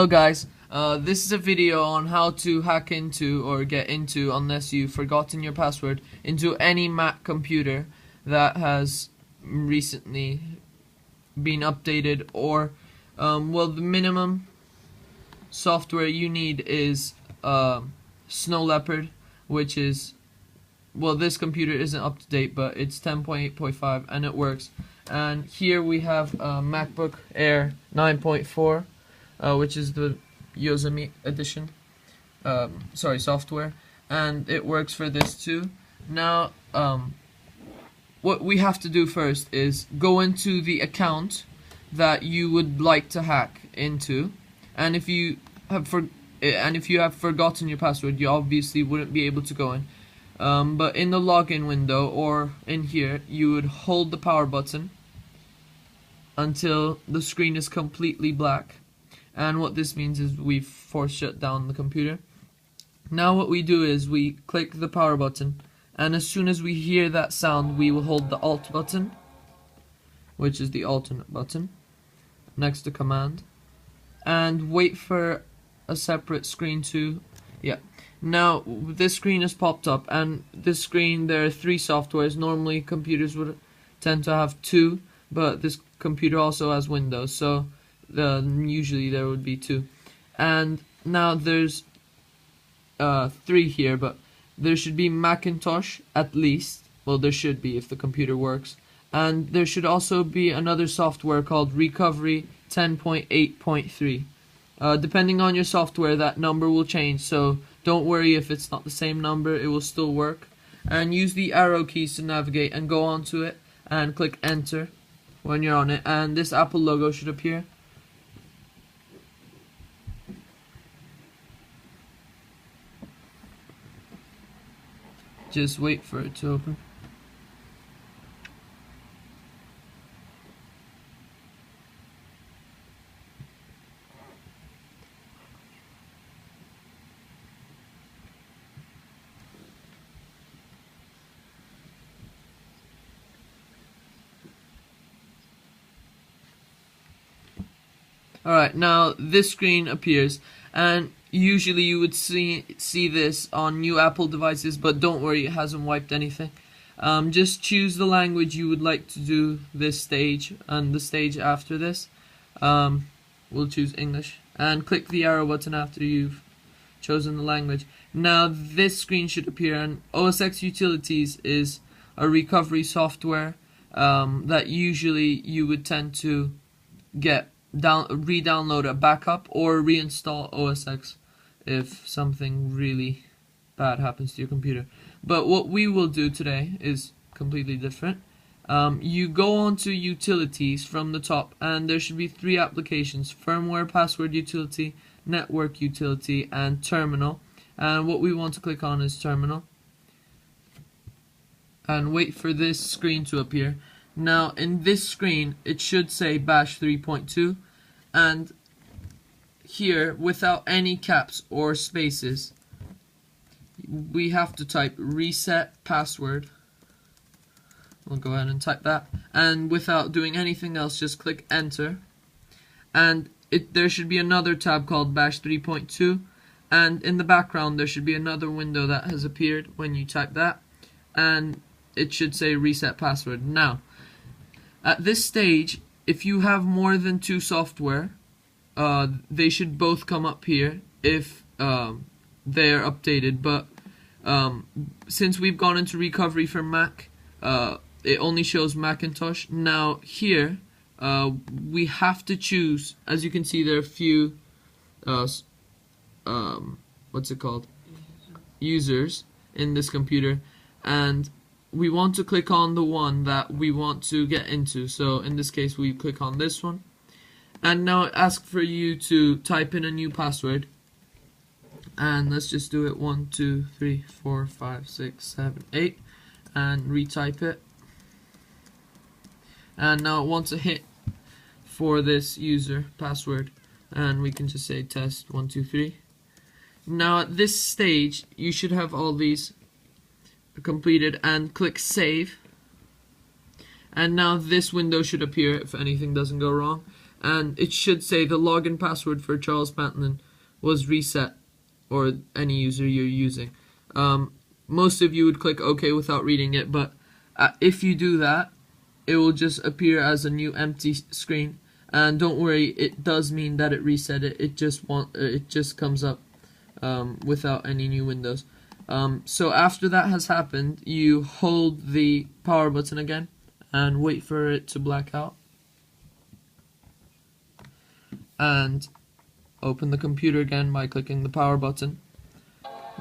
Hello guys, this is a video on how to hack into or get into, unless you've forgotten your password, into any Mac computer that has recently been updated, or well, the minimum software you need is Snow Leopard, which is, well, this computer isn't up to date, but it's 10.8.5 and it works. And here we have MacBook Air 9.4, which is the Yosemite edition, software, and it works for this too. Now, what we have to do first is go into the account that you would like to hack into, and if you have forgotten your password, you obviously wouldn't be able to go in. But in the login window or in here, you would hold the power button until the screen is completely black. And what this means is we've force shut down the computer. Now what we do is we click the power button, and as soon as we hear that sound, we will hold the Alt button, which is the alternate button, next to Command, and wait for a separate screen to, Now this screen has popped up, and this screen, there are 3 softwares. Normally computers would tend to have 2, but this computer also has Windows, so usually there would be 2. And now there's 3 here, but there should be Macintosh at least. Well, there should be if the computer works. And there should also be another software called Recovery 10.8.3. Depending on your software, that number will change, so don't worry if it's not the same number, it will still work. And use the arrow keys to navigate and go onto it and click enter when you're on it, and this Apple logo should appear. Just wait for it to open. Alright, now this screen appears, and usually you would see this on new Apple devices, but don't worry, it hasn't wiped anything. Just choose the language you would like to do this stage and the stage after this. We'll choose English, and click the arrow button after you've chosen the language. Now this screen should appear, and OS X Utilities is a recovery software that usually you would tend to re-download a backup or reinstall OS X if something really bad happens to your computer. But what we will do today is completely different. You go on to Utilities from the top, and there should be 3 applications: Firmware, Password Utility, Network Utility, and Terminal. And what we want to click on is Terminal, and wait for this screen to appear. Now in this screen it should say Bash 3.2, and here, without any caps or spaces, we have to type reset password. We'll go ahead and type that, and without doing anything else, just click enter, and there should be another tab called Bash 3.2, and in the background there should be another window that has appeared when you type that, and it should say reset password. Now at this stage, if you have more than 2 software, they should both come up here if they are updated. But since we've gone into recovery for Mac, it only shows Macintosh. Now here, we have to choose. As you can see, there are a few users in this computer, and we want to click on the one that we want to get into. So in this case, we click on this one, and now it asks for you to type in a new password, and let's just do it 1 2 3 4 5 6 7 8 and retype it. And now it wants a hit for this user password, and we can just say test 1 2 3. Now at this stage you should have all these completed, and click save, and now this window should appear if anything doesn't go wrong. and it should say the login password for Charles Pantlin was reset, or any user you're using. Most of you would click OK without reading it, but if you do that, it will just appear as a new empty screen. And don't worry, it does mean that it reset it. It just comes up without any new windows. So after that has happened, you hold the power button again and wait for it to black out. And open the computer again by clicking the power button.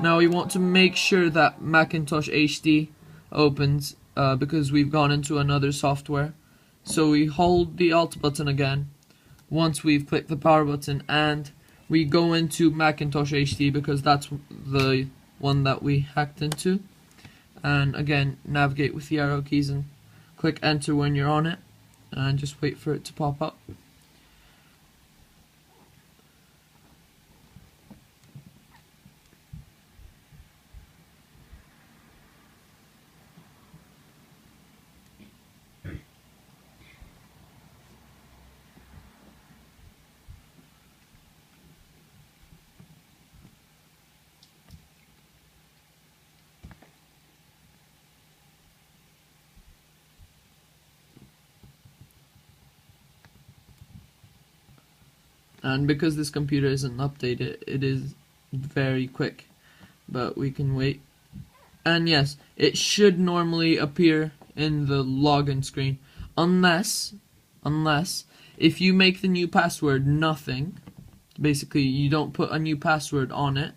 Now we want to make sure that Macintosh HD opens because we've gone into another software. So we hold the Alt button again once we've clicked the power button, and we go into Macintosh HD because that's the one that we hacked into. And again, navigate with the arrow keys and click enter when you're on it, and just wait for it to pop up. And because this computer isn't updated, it is very quick, but we can wait. And yes, it should normally appear in the login screen, unless if you make the new password nothing, basically you don't put a new password on it,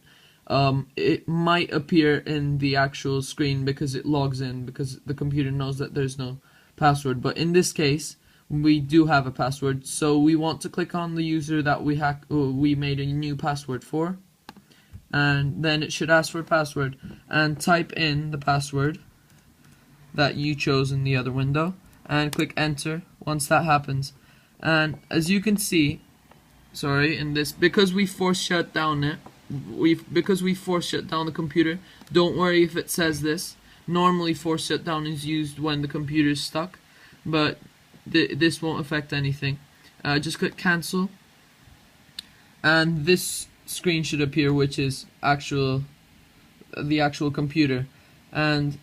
it might appear in the actual screen because it logs in, because the computer knows that there's no password. But in this case, we do have a password, so we want to click on the user that we made a new password for, and then it should ask for a password, and type in the password that you chose in the other window and click enter once that happens. And as you can see, in this, because we force shut down the computer, don't worry if it says this. Normally force shutdown is used when the computer is stuck, but this won't affect anything. Just click cancel, and this screen should appear, which is the actual computer. And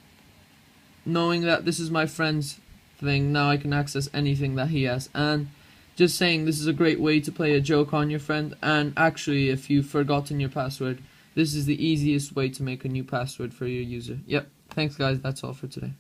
knowing that this is my friend's thing, now I can access anything that he has. And just saying, this is a great way to play a joke on your friend. And actually, if you've forgotten your password, this is the easiest way to make a new password for your user. Yep, thanks guys, that's all for today.